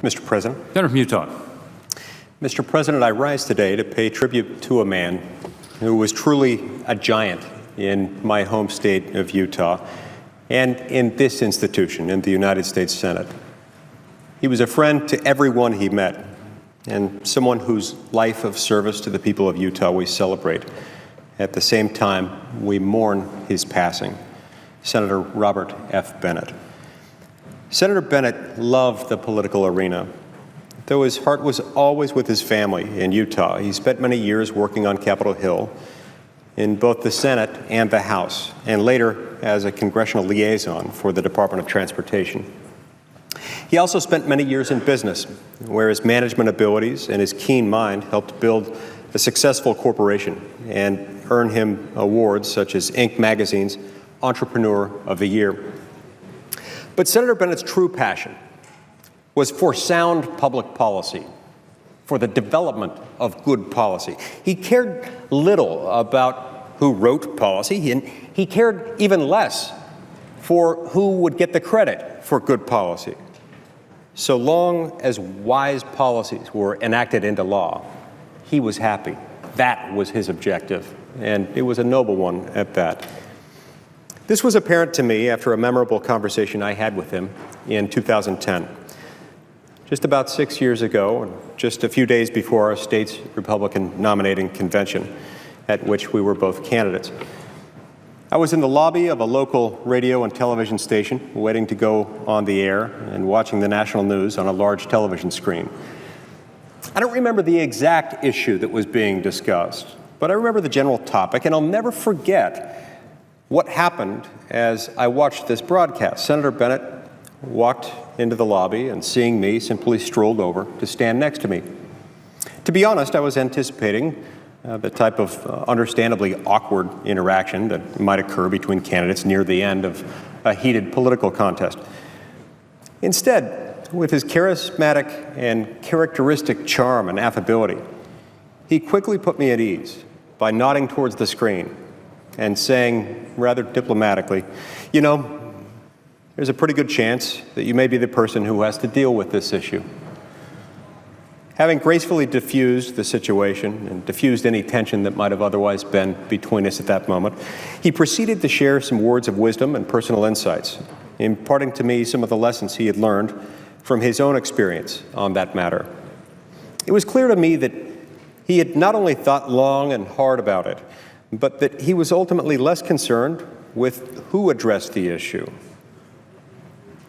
Mr. President. Senator from Utah. Mr. President, I rise today to pay tribute to a man who was truly a giant in my home state of Utah and in this institution, in the United States Senate. He was a friend to everyone he met and someone whose life of service to the people of Utah we celebrate. At the same time, we mourn his passing. Senator Robert F. Bennett. Senator Bennett loved the political arena. Though his heart was always with his family in Utah, he spent many years working on Capitol Hill in both the Senate and the House, and later as a congressional liaison for the Department of Transportation. He also spent many years in business, where his management abilities and his keen mind helped build a successful corporation and earn him awards such as Inc. magazine's Entrepreneur of the Year. But Senator Bennett's true passion was for sound public policy, for the development of good policy. He cared little about who wrote policy, and he cared even less for who would get the credit for good policy. So long as wise policies were enacted into law, he was happy. That was his objective, and it was a noble one at that. This was apparent to me after a memorable conversation I had with him in 2010. Just about 6 years ago, and just a few days before our state's Republican nominating convention, at which we were both candidates. I was in the lobby of a local radio and television station, waiting to go on the air and watching the national news on a large television screen. I don't remember the exact issue that was being discussed, but I remember the general topic, and I'll never forget what happened as I watched this broadcast. Senator Bennett walked into the lobby and, seeing me, simply strolled over to stand next to me. To be honest, I was anticipating the type of understandably awkward interaction that might occur between candidates near the end of a heated political contest. Instead, with his charismatic and characteristic charm and affability, he quickly put me at ease by nodding towards the screen and saying rather diplomatically, "You know, there's a pretty good chance that you may be the person who has to deal with this issue." Having gracefully diffused the situation and diffused any tension that might have otherwise been between us at that moment, he proceeded to share some words of wisdom and personal insights, imparting to me some of the lessons he had learned from his own experience on that matter. It was clear to me that he had not only thought long and hard about it, but that he was ultimately less concerned with who addressed the issue,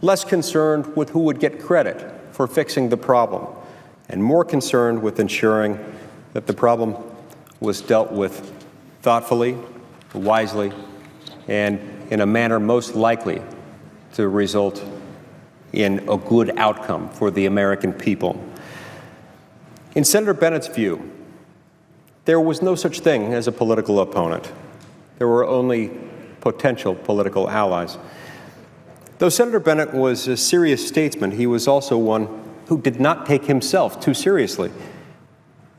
less concerned with who would get credit for fixing the problem, and more concerned with ensuring that the problem was dealt with thoughtfully, wisely, and in a manner most likely to result in a good outcome for the American people. In Senator Bennett's view, there was no such thing as a political opponent. There were only potential political allies. Though Senator Bennett was a serious statesman, he was also one who did not take himself too seriously.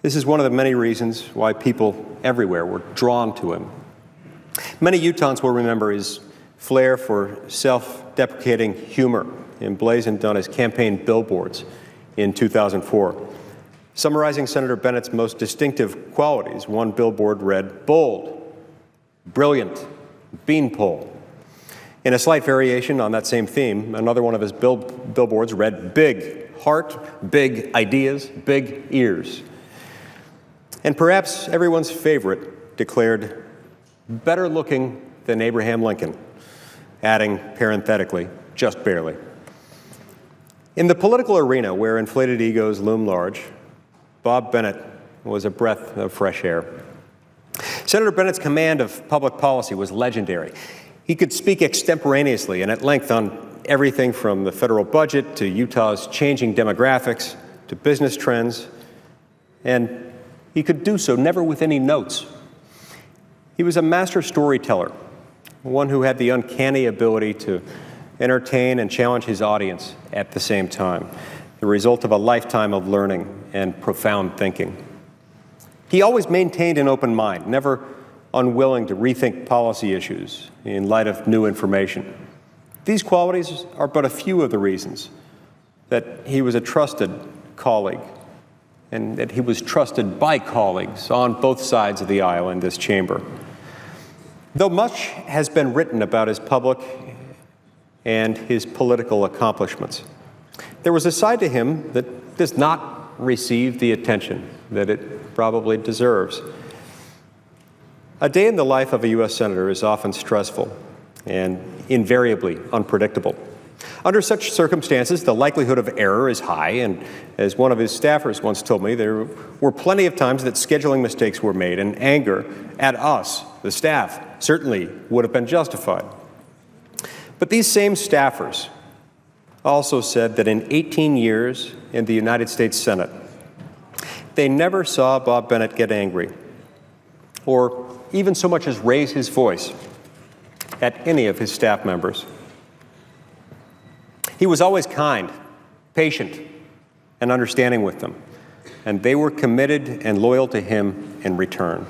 This is one of the many reasons why people everywhere were drawn to him. Many Utahns will remember his flair for self-deprecating humor emblazoned on his campaign billboards in 2004. Summarizing Senator Bennett's most distinctive qualities, one billboard read, "Bold, brilliant, beanpole." In a slight variation on that same theme, another one of his billboards read, "Big heart, big ideas, big ears." And perhaps everyone's favorite declared, "Better looking than Abraham Lincoln," adding parenthetically, "just barely." In the political arena where inflated egos loom large, Bob Bennett was a breath of fresh air. Senator Bennett's command of public policy was legendary. He could speak extemporaneously and at length on everything from the federal budget to Utah's changing demographics to business trends, and he could do so never with any notes. He was a master storyteller, one who had the uncanny ability to entertain and challenge his audience at the same time, the result of a lifetime of learning and profound thinking. He always maintained an open mind, never unwilling to rethink policy issues in light of new information. These qualities are but a few of the reasons that he was a trusted colleague and that he was trusted by colleagues on both sides of the aisle in this chamber. Though much has been written about his public and his political accomplishments, there was a side to him that does not receive the attention that it probably deserves. A day in the life of a U.S. Senator is often stressful and invariably unpredictable. Under such circumstances, the likelihood of error is high, and as one of his staffers once told me, there were plenty of times that scheduling mistakes were made, and anger at us, the staff, certainly would have been justified. But these same staffers also said that in 18 years in the United States Senate, they never saw Bob Bennett get angry or even so much as raise his voice at any of his staff members. He was always kind, patient, and understanding with them, and they were committed and loyal to him in return.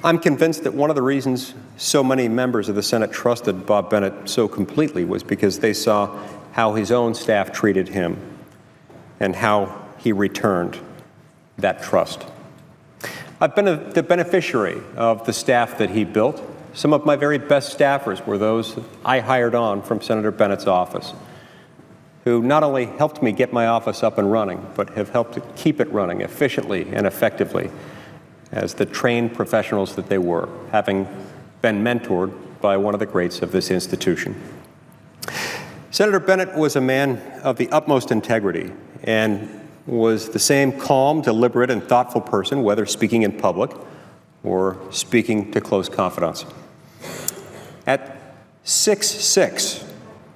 I'm convinced that one of the reasons so many members of the Senate trusted Bob Bennett so completely was because they saw how his own staff treated him and how he returned that trust. I've been the beneficiary of the staff that he built. Some of my very best staffers were those I hired on from Senator Bennett's office, who not only helped me get my office up and running, but have helped to keep it running efficiently and effectively as the trained professionals that they were, having been mentored by one of the greats of this institution. Senator Bennett was a man of the utmost integrity and was the same calm, deliberate, and thoughtful person, whether speaking in public or speaking to close confidants. At 6'6",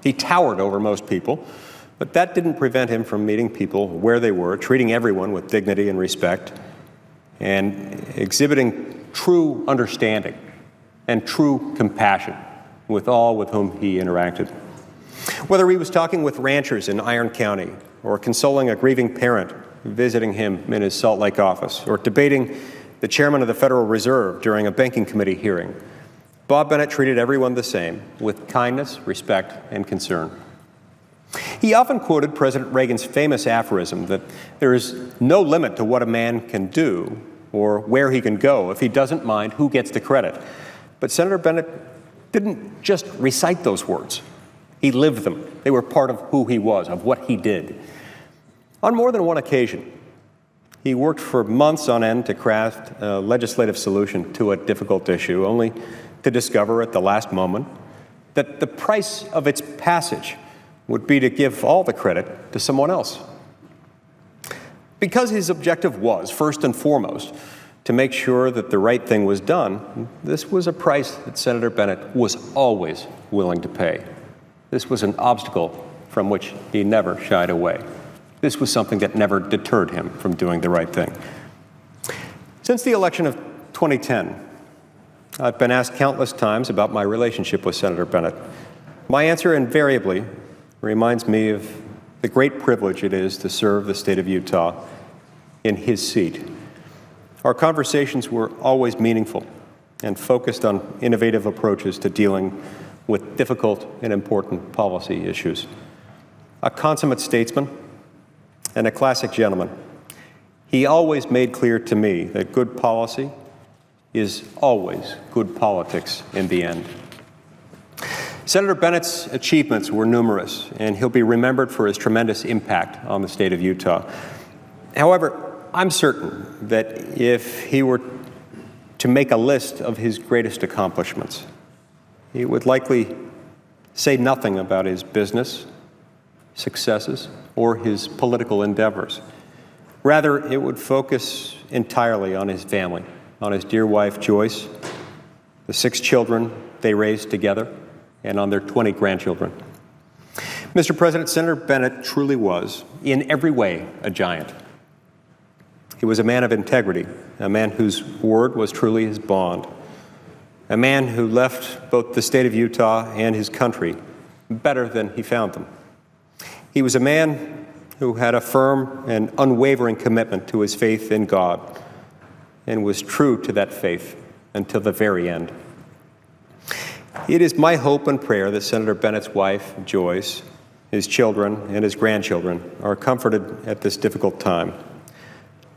he towered over most people, but that didn't prevent him from meeting people where they were, treating everyone with dignity and respect, and exhibiting true understanding and true compassion with all with whom he interacted. Whether he was talking with ranchers in Iron County or consoling a grieving parent visiting him in his Salt Lake office, or debating the chairman of the Federal Reserve during a banking committee hearing, Bob Bennett treated everyone the same, with kindness, respect, and concern. He often quoted President Reagan's famous aphorism that there is no limit to what a man can do or where he can go if he doesn't mind who gets the credit. But Senator Bennett didn't just recite those words. He lived them. They were part of who he was, of what he did. On more than one occasion, he worked for months on end to craft a legislative solution to a difficult issue, only to discover at the last moment that the price of its passage would be to give all the credit to someone else. Because his objective was, first and foremost, to make sure that the right thing was done, this was a price that Senator Bennett was always willing to pay. This was an obstacle from which he never shied away. This was something that never deterred him from doing the right thing. Since the election of 2010, I've been asked countless times about my relationship with Senator Bennett. My answer invariably reminds me of the great privilege it is to serve the state of Utah in his seat. Our conversations were always meaningful and focused on innovative approaches to dealing with difficult and important policy issues. A consummate statesman and a classic gentleman, he always made clear to me that good policy is always good politics in the end. Senator Bennett's achievements were numerous, and he'll be remembered for his tremendous impact on the state of Utah. However, I'm certain that if he were to make a list of his greatest accomplishments, he would likely say nothing about his business successes or his political endeavors. Rather, it would focus entirely on his family, on his dear wife, Joyce, the 6 children they raised together, and on their 20 grandchildren. Mr. President, Senator Bennett truly was, in every way, a giant. He was a man of integrity, a man whose word was truly his bond, a man who left both the state of Utah and his country better than he found them. He was a man who had a firm and unwavering commitment to his faith in God and was true to that faith until the very end. It is my hope and prayer that Senator Bennett's wife, Joyce, his children, and his grandchildren are comforted at this difficult time,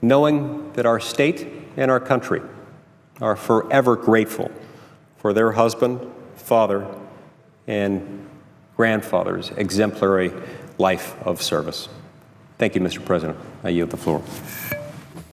knowing that our state and our country are forever grateful for their husband, father, and grandfather's exemplary life of service. Thank you, Mr. President. I yield the floor.